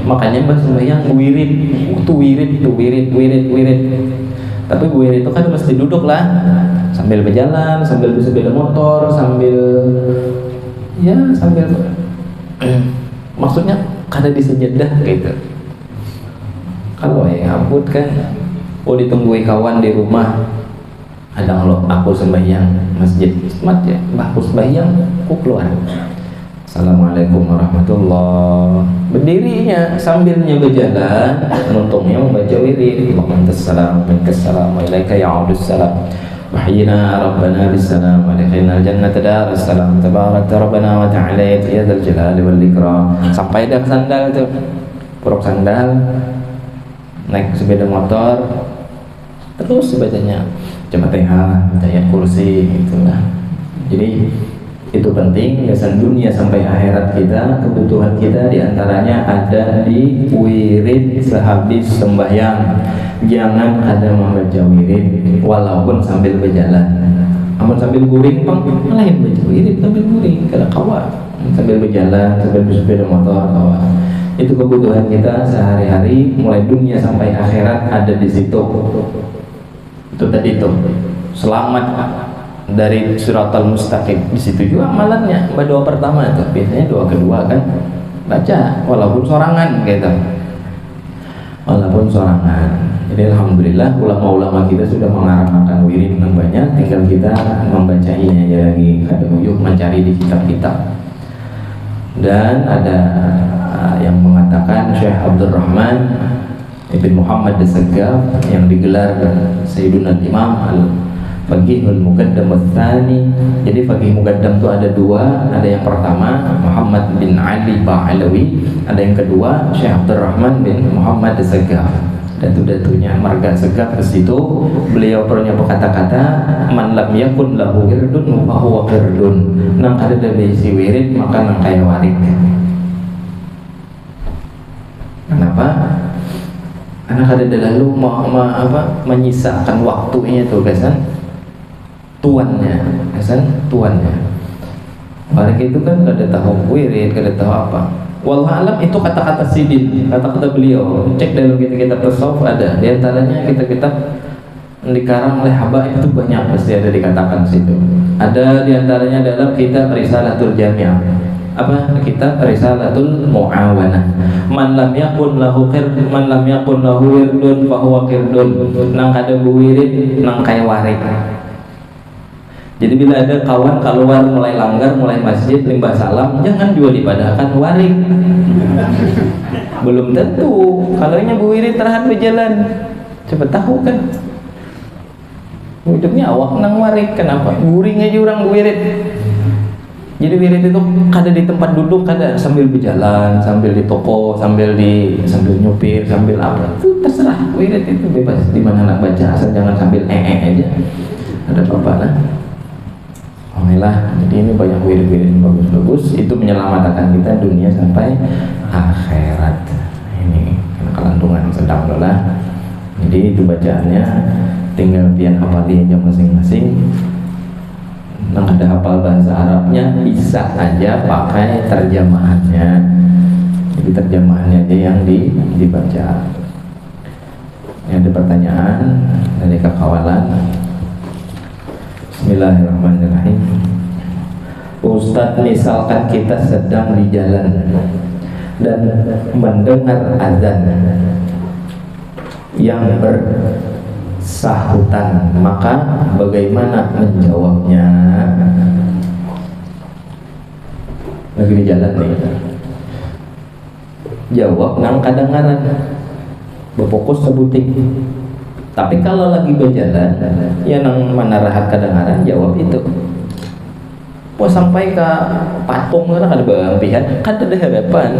Makanya mbak sembahyang wirid, wirid. Tapi wirid itu kan mesti duduk lah, sambil berjalan, sambil bersepeda motor, sambil maksudnya kada disejadah gitu. Kalau abut kan ditungguin kawan di rumah, ada kalau aku sembahyang masjid mat ya, aku sembahyang aku keluar, assalamualaikum warahmatullah, berdirinya sambilnya berjalan, untungnya membaca wirid, Waalaikumsalam ilaika ya'udus salam, wahyina rabbana bisalam, adkhilna jannata daras salam, tabarakta rabbana wa ta'ala ya dzal jalali wal ikram. Sampai dah sandal itu, puruk sandal, naik sepeda motor, terus bacanya Fatihah, ayat kursi gitulah. Jadi itu penting, kesan dunia sampai akhirat kita, kebutuhan kita diantaranya ada di wirid sehabis sembahyang. Jangan ada membaca wirid walaupun sambil berjalan. Amun sambil guring lain baca wirid sambil guring, kada kawa. Sambil berjalan, sambil bersepeda motor kawa. Itu kebutuhan kita sehari-hari, mulai dunia sampai akhirat ada di situ. Itu tadi itu selamat dari siratal mustaqim. Di situ juga amalannya. Doa pertama itu biasanya doa kedua kan baca walaupun sorangan gitu. Walaupun sorangan. Jadi alhamdulillah ulama-ulama kita sudah mengarahkan wirid yang banyak, tinggal kita membacanya aja lagi, kada uyuh mencari di kitab-kitab. Dan ada yang mengatakan Syekh Abdurrahman Ibn Muhammad As-Saggaf yang digelar Sayyiduna Imam Faqihul Muqaddam tsani. Jadi faqih muqaddam itu ada dua, ada yang pertama Muhammad bin Ali Ba'alawi, ada yang kedua Syekh Abdurrahman bin Muhammad Segaf. Datu-datunya marga Segaf ke situ. Beliau pernah berkata-kata, man lam yakun lahu wirdun fa huwa wirdun. Nang kada ada si wirid maka nang kaya warik. Kenapa? Karena kada lalu menyisakan waktunya itu kesan tuannya. Warik itu kan kada tahu wirid, kada tahu apa. Wallahu alam itu kata-kata sidin, kata-kata beliau. Cek dalam kitab-kitab tasawuf ada. Di antaranya kitab-kitab dikarang oleh Habaib itu banyak pasti ada dikatakan situ. Ada di antaranya dalam kitab Risalatul Jami'ah. Apa? Kitab Risalatul Mu'awanah. Man lam yakun lahu wirdun fa huwa qirdun. Nang kada wirid nang kaya warik. Jadi bila ada kawan keluar mulai langgar, mulai masjid, limbah salam, jangan juga dipadahkan warik. Belum tentu. Kalau nya bu wirid terhad berjalan, coba tahu kan? Hidupnya awak nang warik, kenapa? Guring aja orang bu wirid. Jadi wirid itu kada di tempat duduk, kada sambil berjalan, sambil di toko, sambil nyupir, sambil apa? Itu terserah. Wirid itu bebas di mana nak baca, asal jangan sambil aja. Ada apa-apa lah. Alhamdulillah, jadi ini banyak wirid-wirid yang bagus-bagus. Itu menyelamatkan kita dunia sampai akhirat. Ini karena kelantungan sedang lah. Jadi itu bacaannya, tinggal pian hafali aja masing-masing. Nah, ada hafal bahasa Arabnya bisa aja pakai terjemahannya. Jadi terjemahannya aja yang dibaca. Ini ada pertanyaan dari Kak Kawalan. Bismillahirrahmanirrahim. Ustadz, misalkan kita sedang di jalan dan mendengar azan yang bersahutan, maka bagaimana menjawabnya? Lagi di jalan nih, jawab nang kadengaran, berfokus sebuting. Tapi kalau lagi berjalan, ya nang mana rahat kedengaran, jawab itu. Mau sampai ke patung kan ada berlebihan, kan ada harapan.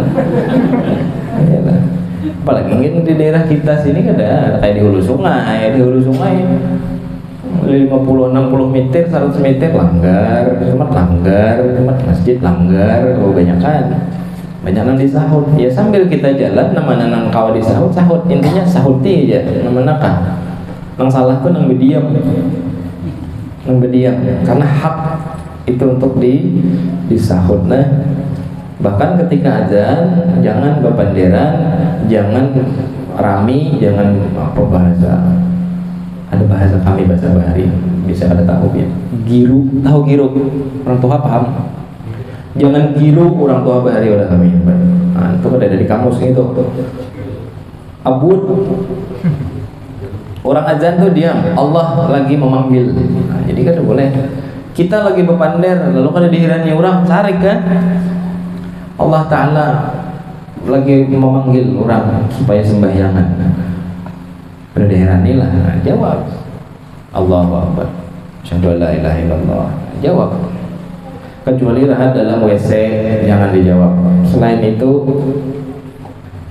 Apalagi mungkin di daerah kita sini ada kayak di hulu sungai, 50-60 meter, 100 meter langgar, tempat masjid langgar, kebanyakan. Banyak nang disahut. Ya sambil kita jalan, namanya nang kawa disahut, sahut. Intinya sahuti aja, namanya kah? Nang salah pun nang berdiam, karena hak itu untuk disahut. Nah, bahkan ketika azan jangan bepanderan, jangan rami, jangan apa bahasa. Ada bahasa kami, bahasa Bahari, bisa ada tahu ya. Giru, tahu giru? Orang tua paham? Jangan giru orang tua Bahari oleh kami. Nah, itu ada di kamus gitu. Abud. Orang azan tuh diam, Allah lagi memanggil. Nah, jadi kan boleh. Kita lagi bepander, lalu kada dihirani orang, sarik kan? Allah Ta'ala lagi memanggil orang supaya sembahyangan. Kada dihirani lah, nah, jawab. Allahu Akbar. Asyhadu an la ilaha illallah. Jawab. Kecuali rahat dalam WC, jangan dijawab. Selain itu,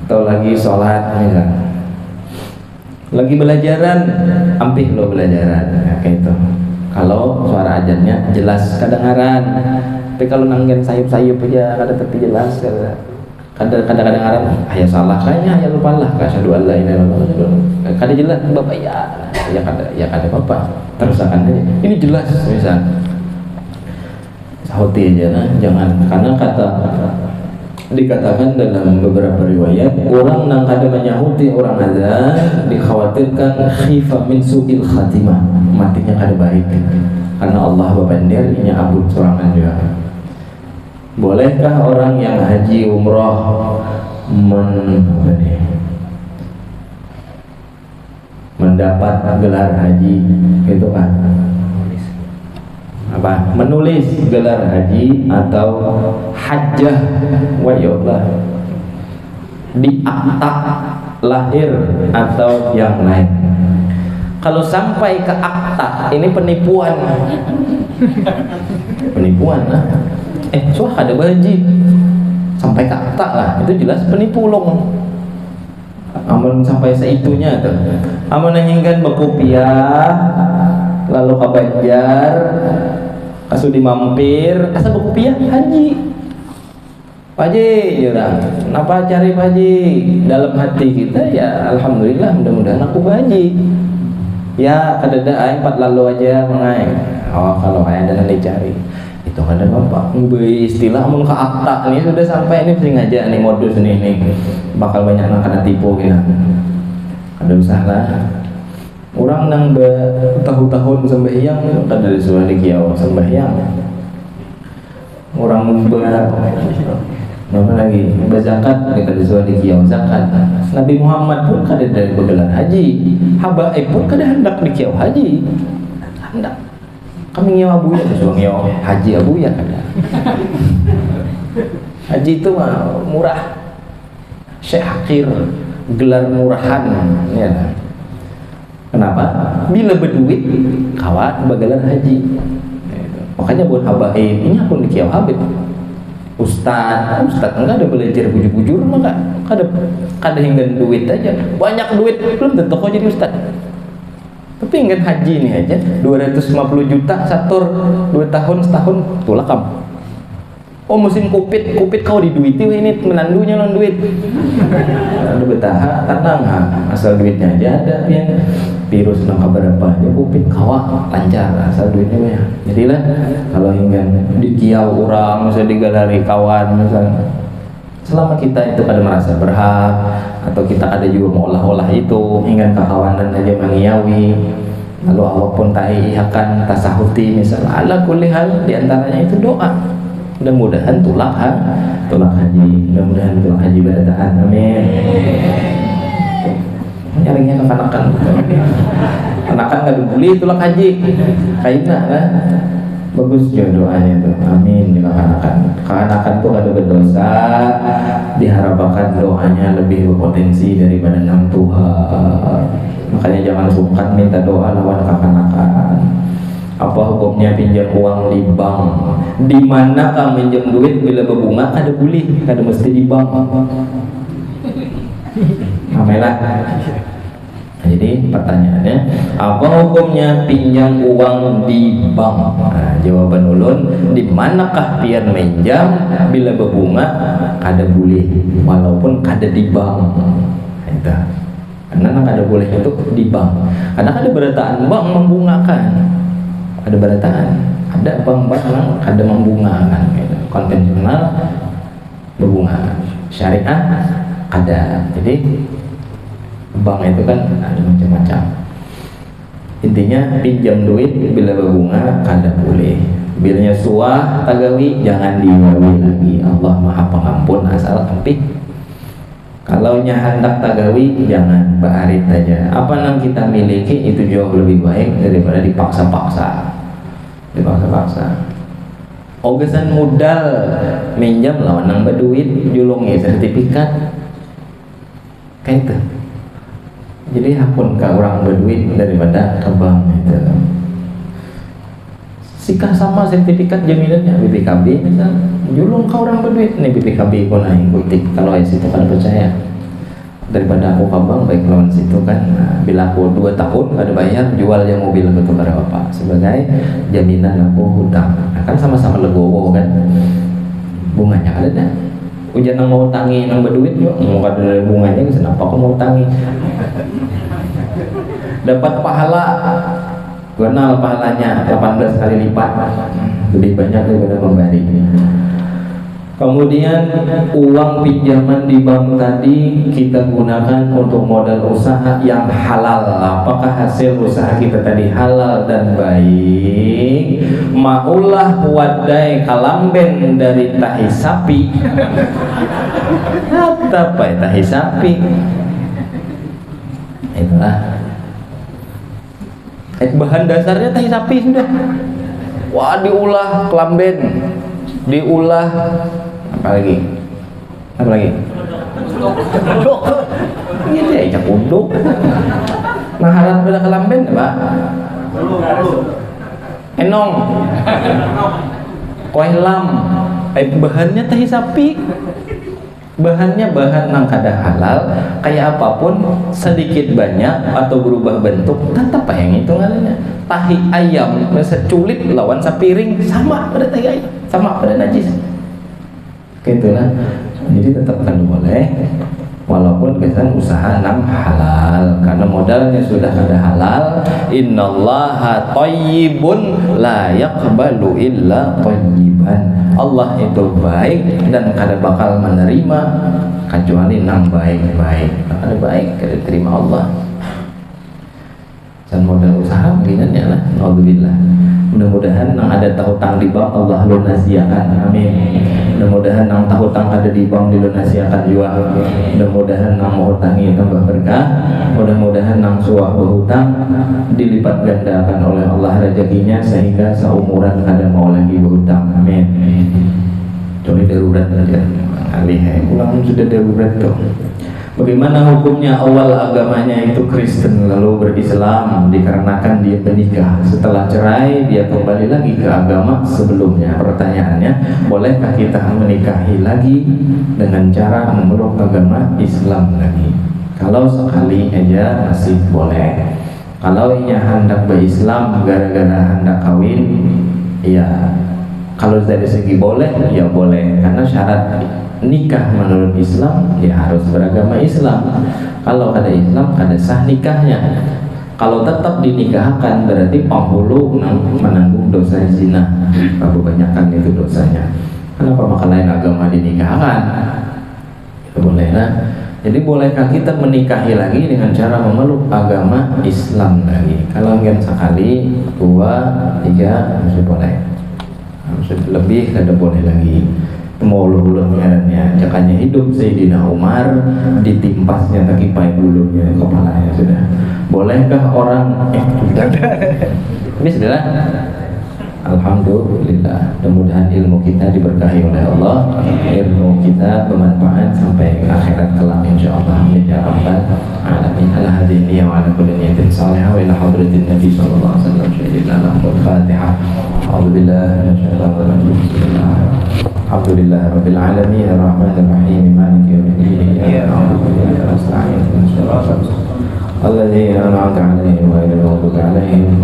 atau lagi sholat misalnya, lagi belajaran, ampih lo belajaran, ya, kayak itu. Kalau suara ajannya jelas kedengaran, tapi kalau nanggen sayup-sayup aja, kada tepi jelas, kadang-kadang ayah salah, kayaknya ayah lupa lah, asyhadu an la ilaha illallah, kada jelas, bapak ya kada apa-apa, terusakan aja. Ini jelas, misal, sahuti aja, nah, jangan, karena dikatakan dalam beberapa riwayat, orang nang kada menyahuti orang azan dikhawatirkan khifa min su'il khatimah, matinya kada baik, karena Allah bapandir inya abud sorangan juga. Bolehkah orang yang haji umroh mendapat gelar haji, itu kan apa? Menulis gelar haji atau hajjah, wayollah, di akta lahir atau yang lain. Kalau sampai ke akta, ini penipuan. Penipuan lah. Soal ada baji sampai ke akta lah, itu jelas penipu long. Amun sampai seitunya tuh. Amun nanyakan berkopiah, lalu ke Banjar, kasudi mampir, asal berkopiah haji. Pak Haji, jurang. Kenapa cari Pak Haji? Dalam hati kita ya alhamdulillah, mudah-mudahan aku haji. Ya kadada aing 4 lalu aja mengaing. Oh kalau aing ada dicari. Itu kada apa-apa. Istilah mun ka akta nih sudah sampai ini sing aja nih modus nih bakal banyak nang kena tipu kita. Kada usah lah. Orang nang bertahun-tahun sembahyang kada disuruh di kiau sembahyang. Orang apa lagi berzakat kita disuruh di kiau zakat. Nabi Muhammad pun kada dari bergelar haji, habaib pun kada hendak di kiau haji, hendak kami nyewa abuya disuruh nyewa haji abuya kada. Haji itu mah murah, syekh hakir, gelar murahan ya. Kenapa? Bila berduit kawan bergelar haji. Makanya buat habaib ini akun di kiau habib. Ustad enggak ada belajar bujur-bujur mah kada hingga duit aja. Banyak duit belum tentu kau jadi ustad. Tapi hingga haji ini aja 250 juta satur 2 tahun setahun tulak kamu. Oh musim kupit kau diduiti ini menandunya non duit. Ada betaha tenang asal duitnya aja ada ya. Virus nang kabar apa aja kupit kawah lancar asal duitnya banyak. Jadilah kalau hingga di kiau orang misalnya digalari kawan misalnya, selama kita itu kada merasa berhak atau kita ada juga mengolah-olah itu hingga kekawanan aja mengiyawi, lalu Allah pun tahiyakan tasahuti misalnya ala kulli hal diantaranya itu doa. Mudah-mudahan tulak haji, mudah-mudahan tulak haji barataan, amin. Nyarinya kekanakan nggak dibeli tulak haji kaitna kan bagus juga doanya tuh, amin. Kekanakan tuh ada berdosa, diharapkan doanya lebih berpotensi daripada nang Tuhan. Makanya jangan sungkan minta doa lawan kekanakan. Apa hukumnya pinjam uang di bank? Di mana kamu pinjam duit bila berbunga ada boleh, kada mesti di bank. Amelah. Jadi pertanyaannya, apa hukumnya pinjam uang di bank? Nah, jawaban ulun, di manakah pian minjam bila berbunga kada boleh, walaupun kada di bank. Itu. Karena kada boleh itu di bank. Karena ada berataan bank membungakan. Ada berataan, ada bank-bank yang kada membungakan. Gitu. Konvensional berbunga, syariah ada. Jadi bank itu kan ada macam-macam. Intinya pinjam duit bila berbunga kada boleh. Bilanya suah tagawi jangan diwawi lagi. Allah Maha Pengampun asal empik. Kalau hendak tagawi jangan baarit aja. Apa yang kita miliki itu jauh lebih baik daripada dipaksa-paksa. Ogesan modal minjam lawan nang berduit julungi sertifikat kayak itu. Jadi hakun ke orang berduit daripada ke bank itu. Sikah sama sertifikat jaminannya BPKB misal julung ke orang berduit nih BPKB pun aing kutik kalau situ kan percaya daripada aku ke bank baik lawan situ kan. Nah, bila aku 2 tahun kada bayar jual yang mobil ke kepada bapak sebagai jaminan aku hutang. Nah, kan sama-sama legowo kan bunganya kada ada. Ujian nang mau tangi nang berduit juga mau kada bunganya kenapa aku mau tangi dapat pahala kenal pahalanya 18 kali lipat lebih banyak daripada memberi. Kemudian uang pinjaman di bank tadi kita gunakan untuk modal usaha yang halal. Apakah hasil usaha kita tadi halal dan baik? Maulah wadai kalamben dari tahi sapi. Apa tahi sapi? Itulah. Bahan dasarnya tahi sapi sudah. Wah, diolah kelamben, diolah apa lagi? Ini aja unduk. Maharat pada kelamben Pak. Enong. Koelam. Bahannya teh sapi. Bahannya bahan nang kada halal, kayak apapun sedikit banyak atau berubah bentuk tetap yang itu ngarannya. Tahi ayam seculit lawan sapiring sama pada tahi ayam, sama pada najis. Gitulah. Jadi tetap kan boleh walaupun kesan usaha nang halal karena modalnya sudah ada halal. Innallaha thayyibun la yaqbalu illa thayyiban. Allah itu baik dan kada bakal menerima kecuali nang baik-baik. Kada baik kada terima Allah. Dan modal usaha begini lah. Alhamdulillah. Mudah-mudahan nang ada tahutang di bank Allah lunasiakan. Amin. Mudah-mudahan nang tahutang ada di bank dilunasiakan juga. Mudah-mudahan nang mau hutangi tambah berkah. Mudah-mudahan nang suah berhutang dilipat gandakan oleh Allah rezekinya sehingga seumuran kada mau lagi berhutang. Amin. Jadi darurat aja. Alih pulang sudah darurat tuh. Bagaimana hukumnya awal agamanya itu Kristen lalu berislam dikarenakan dia menikah, setelah cerai dia kembali lagi ke agama sebelumnya. Pertanyaannya, bolehkah kita menikahi lagi dengan cara memeluk agama Islam lagi? Kalau sekali aja masih boleh. Kalau ia hendak berislam gara-gara hendak kawin, ya kalau dari segi boleh, ya boleh karena syarat nikah menurut Islam ya harus beragama Islam. Kalau ada Islam ada sah nikahnya. Kalau tetap dinikahkan berarti penghulu menanggung dosa zina. Kebanyakan itu dosanya. Kenapa maka lain agama dinikahkan? Itu boleh lah. Jadi bolehkah kita menikahi lagi dengan cara memeluk agama Islam lagi? Kalau yang sekali, 2, 3 masih boleh. Lebih kada boleh lagi. Mau ulun ngarannya jakanya hidup Sayyidina Umar ditimpasnya takipai bulunya kepalanya sudah. Bolehkah orang sudah ini sudah. Alhamdulillah, mudah-mudahan ilmu kita diberkahi oleh Allah, ilmu kita bermanfaat sampai akhirat kelak insyaallah. Ya rabbal alamin. Ala hadhihi wa ala kulli niyatin salihah wa ila hadratin nabi sallallahu alaihi wasallam. Syahidillah al-Fatihah. A'udzubillahi minasyaitonir rajim. Alhamdulillah rabbil alamin arrahmanir rahim maliki yaumiddin iyyaka na'budu wa iyyaka nasta'in ihdinas siratal mustaqim الذين أنعمت عليهم غير المغضوب عليهم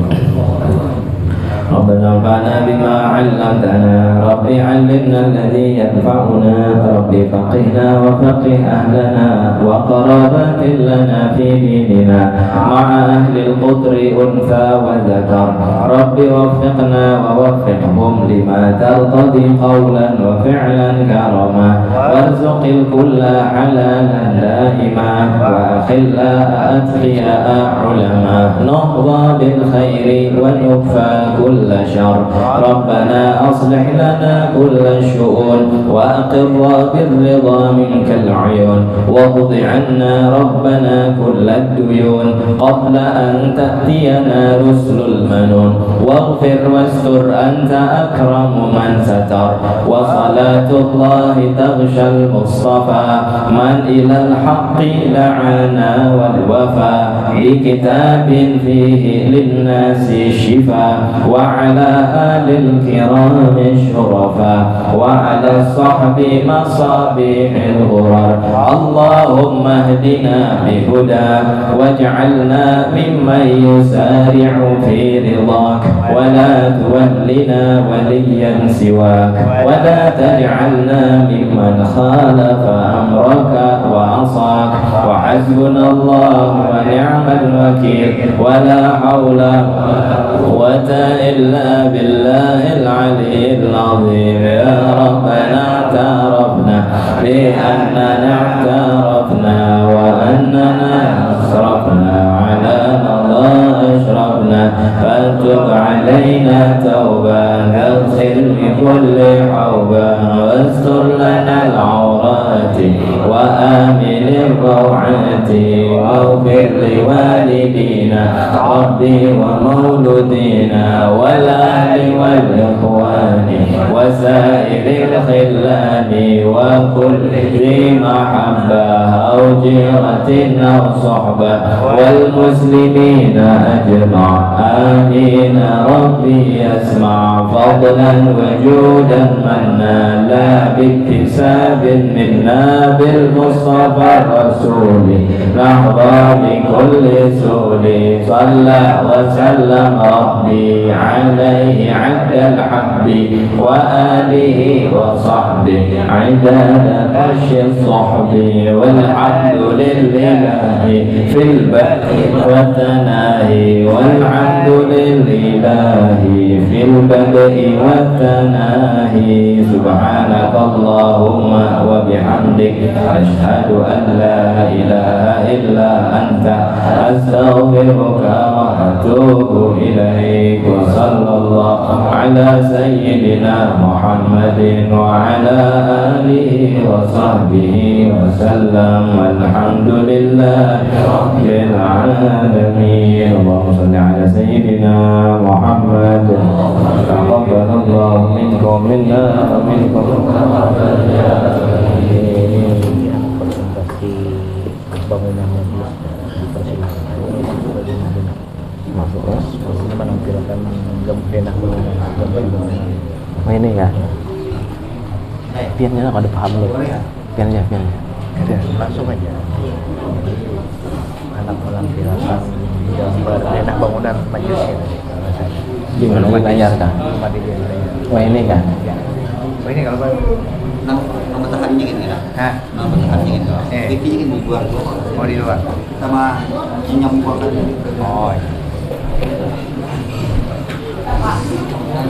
ربنا انفعنا بما علمتنا رب علمنا الذي ينفعنا رب فقهنا وفقه أهلنا وقرابات لنا في ديننا مع أهل القدر أنثى وذكر رب وفقنا ووفقهم لما ترتضي قولا وفعلا كرما وارزق الكل حلالا دائما وأخلا أتقياء علما نهضى بالخير ونكفى كل شر ربنا أصلح لنا كل الشؤون وأقر بالرضا منك العيون واقض عنا ربنا كل الديون قبل أن تأتينا رسل المنون واغفر واستر أنت أكرم من ستر وصلاة الله تغشى المصطفى من إلى الحق دعانا والوفا بكتاب فيه للناس شفاء وعلى آل الكرام الشرفاء وعلى الصحب مصابيح الغرر اللهم اهدنا بهداك واجعلنا ممن يسارع في رضاك ولا تولنا وليا سواك ولا تجعلنا ممن خالف أمرك وعصاك وحسبنا الله ونعم الوكيل ولا حول ولا قوة إلا بالله العلي العظيم يا ربنا اعترفنا بأننا اعترفنا وأننا أسرفنا على مضى أشرفنا فاتب علينا توبة اغسل بكل حوبة واستر لنا العوبة العورات وآمن الروعات واغفر لوالدينا ربي ومولودينا والأهل والإخوان وسائر الخلان وكل ذي محبة أو جيرة أو صحبة والمسلمين أجمع آمين ربي يسمع فضلا وجودا منا لا باكتساب منا بالمصطفى الرسول نحظى بكل سول صلى وسلم ربي عليه عد الحب وآله وصحبه عداد فرش الصحب والحمد لله في البدء والثناء والحمد لله في البدء والثناء سبحانك اللهم وبحمدك أشهد أن لا إله إلا أنت أستغفرك وأتوب إليك وصلى الله على سيدنا محمد وعلى آله وصحبه وسلم والحمد لله رب العالمين اللهم صل على سيدنا محمد تقبل الله منكم منا ومنكم presentasi bangunan yang dipersilakan masuk kelas ini menampilkan denah bangunan ini ya piannya ada paham loh piannya langsung aja anak menampilkan gambar denah bangunan majelisnya di mana layar kan wah ini kan oh ini kalau nama tahannya gitu ya? Hah? Nama tahannya gitu. TV-nya kan di luar. Oh di luar. Sama nyambung kan. Oh. Iya.